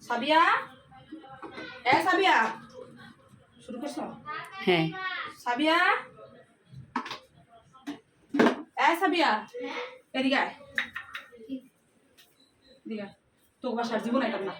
সাবিয়া, সাবিয়া, শুরু করছো? হ্যাঁ। সাবিয়া, সাবিয়া, এদিকে আয়। তোর বাসার জীবন এটা না।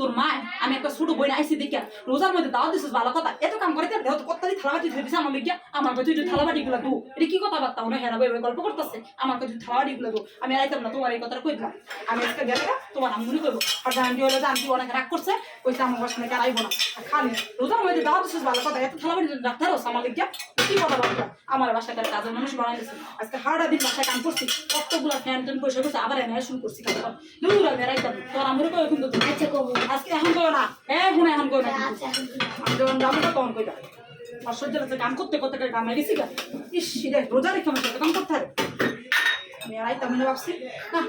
তোর মা, আমি একটা ছোট বই আইসি দেখিয়া রোজার মধ্যে দাওয়াত দিছিস, ভালো কথা। এত কাম করে দেহ তো কত্তালি থালাবাটি ধরে দিছে আমার লিখিয়া। আমার কাছে তুই থালাবাটি গুলা দু, এটা কি কথা বার্তা মনে হেরা বই গল্প করতেছে। আমার কাছে থালাবাটি গুলা দু, আমি আইতাম না। তোমার এই কথাটা কই দিলাম। আমি আজকে গেলে তোমার আমগুলি করবো। আর জানটি হলে জানটি অনেক রাগ করছে, কইছে আমার বাসা নাকি আর আইবো না। আর খালি রোজার মধ্যে দাওয়াত দিছিস, ভালো কথা। এত থালাবাটি ডাক্তার হচ্ছে আমার লিখিয়া, কি কথা বার্তা। আমার বাসায় তার কাজের মানুষ বানাই দিচ্ছে। আজকে হাড়া দিন বাসায় কাম করছি, কতগুলা ফ্যান ট্যান পয়সা করছে, আবার এনে শুরু করছি কাজ করা। দূর আমি আইতাম না। তোর আমরে কই কিন্তু আচ্ছা কবো আজকে এখন কই না, এখন এখন কই না। আমি যখন যাবো তখন কইটা আর সহ্য লাগছে। কাম করতে করতে কাম হয়ে গেছি গা। ইস রে, রোজা রেখে আমার সাথে কাম করতে হবে। আমি আর আইতাম না ভাবছি না।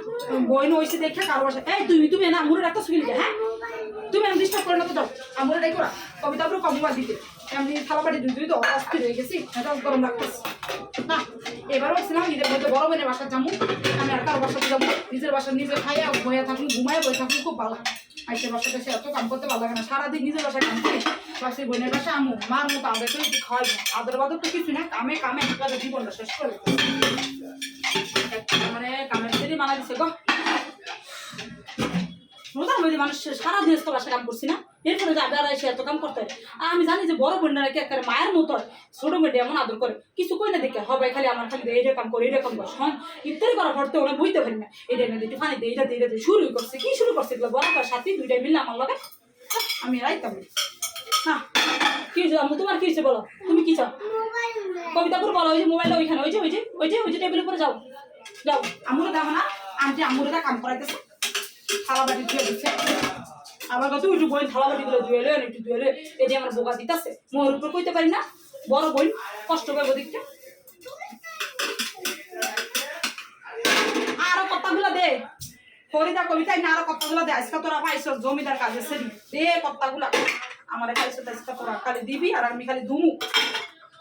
বই নইছে দেখে কারো বাসায় তুমি না আমরে রাখতে শুকিয়ে যা। হ্যাঁ তুমি আমি ডিস্টার্ব করে না তো যাও। আমরে ডাই করা কবিতা পুরো কম মোবাইল দিতে আমি থালাবাটি দুই তো অস্থির হয়ে গেছি। এটা গরম লাগতেছে না। এবার বলছিলাম ঈদের মধ্যে বড় বোনের বাসার যাবো। আমি আর কারো বাসাতে যাবো। নিজের বাসার নিজে খাইয়া বইয়া থাকুন, ঘুমায় বই থাকুন, খুব ভালো। আইসের বাসাতে সে এত কাম করতে ভালো লাগে না। সারাদিন নিজের বাসায় কাম করি, বাসের বোনের বাসা আমু মার মতো আদর তো একটু খাওয়াই না। আদর বাদর তো কিছু না, কামে কামে তাদের জীবনটা শেষ করে মানে কামের সেটি মানা দিচ্ছে গো। রোজার মধ্যে মানুষ সারাদিন তো বাসা কাম করছি না, এরপরে যাবে আর এসে এত কাম করতে হয়। আমি জানি যে বড় বোনেরা কি একটা মায়ের মতো হয়, ছোট মেয়েটা এমন আদর করে কিছু কই না দেখে হবে খালি আমার খালি এইটা কাম করে এইটা কাম করে। হ্যাঁ ইফতারি করার পর তো ওরা বুঝতে পারি না। এটা এনে একটু পানি দিয়ে এইটা দিয়ে এইটা শুরুই করছে। কি শুরু করছে এগুলো বড় সাথে দুইটাই মিললে আমার লগে। আমি রাইতাম না। কি হয়েছে আম্মু, তোমার কি হয়েছে বলো? তুমি কি চাও? কবিতাপুর বলো। ওই যে মোবাইলটা ওইখানে, ওই যে ওই যে ওই যে ওই যে টেবিলের উপরে যাও যাও। আম্মুরে দেখো না, আন্টি আম্মুরে কাম করাইতেছে, থালাবাটি ধুয়ে দিচ্ছে। আমার কাছে একটু বই থালাবাটি গুলো ধুয়ে এলেন, একটু ধুয়ে এলে। এই যে আমার বোকা দিতেছে, মোহর উপর কইতে পারি না। বড় বই কষ্ট পাবো দেখতে। আরো কথাগুলো দে ফরিদা কবিতায় না, আরো কথাগুলো দে। আজকে তোরা পাইছ জমিদার কাজে সেরি দে কথাগুলা। আমার খাইছ আজকে তোরা খালি দিবি আর আমি খালি ধুমু।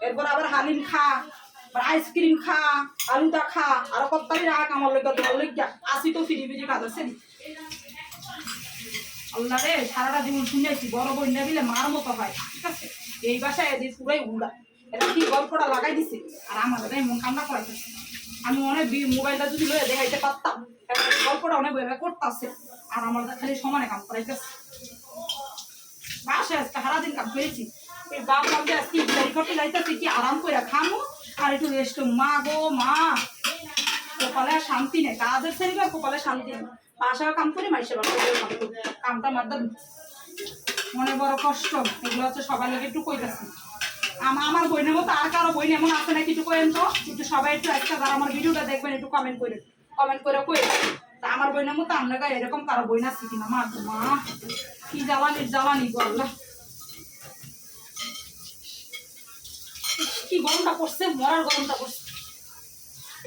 এরপর আবার হালিম খা, আইসক্রিম খা, আলুদা খা, আরো কত্তারি রাখ আমার লোক ভালো লেগে আসি তো ফিরি ফিরি কাজ আছে। আল্লাহ রে, সারাটা জীবন শুনেছি বড় বই না দিলে মার মতো হয়। ঠিক আছে, এই বাসায় এদের পুরাই উড়া। এটা কি গল্পটা লাগাই দিছে আর আমাদের এমন কান্না করাইতেছে। আমি অনেক মোবাইলটা যদি লয়ে দেখাইতে পারতাম, গল্পটা অনেক বই করতেছে আর আমার খালি সমানে কাম করাইতেছে। বাসায় আজকে সারাদিন কাম করেছি। এই বাপ আমাদের আজকে ইফতারি করতে যাইতেছি, কি আরাম করে খামো আর একটু রেস্ট। মা গো মা, কপালে আর শান্তি নেই। কাজের ছেড়ে কপালে শান্তি নেই। বাসায় কাম করি, মাইসে বাসায় কাম করি, কামটা মারদার মনে বড় কষ্ট। এগুলো হচ্ছে সবার লোক একটু কইতেছি। আমার বইনের মতো আর কারো বই এমন আছে নাকি একটু কইেন তো। একটু সবাই একটু একটা যারা আমার ভিডিওটা দেখবেন একটু কমেন্ট করে কই আমার বইনের মতো আপনার এরকম কারো বই আছে কিনা। মা মা কি জ্বালানি গো আল্লাহ, কি গরমটা পড়ছে, মরার গরমটা পড়ছে।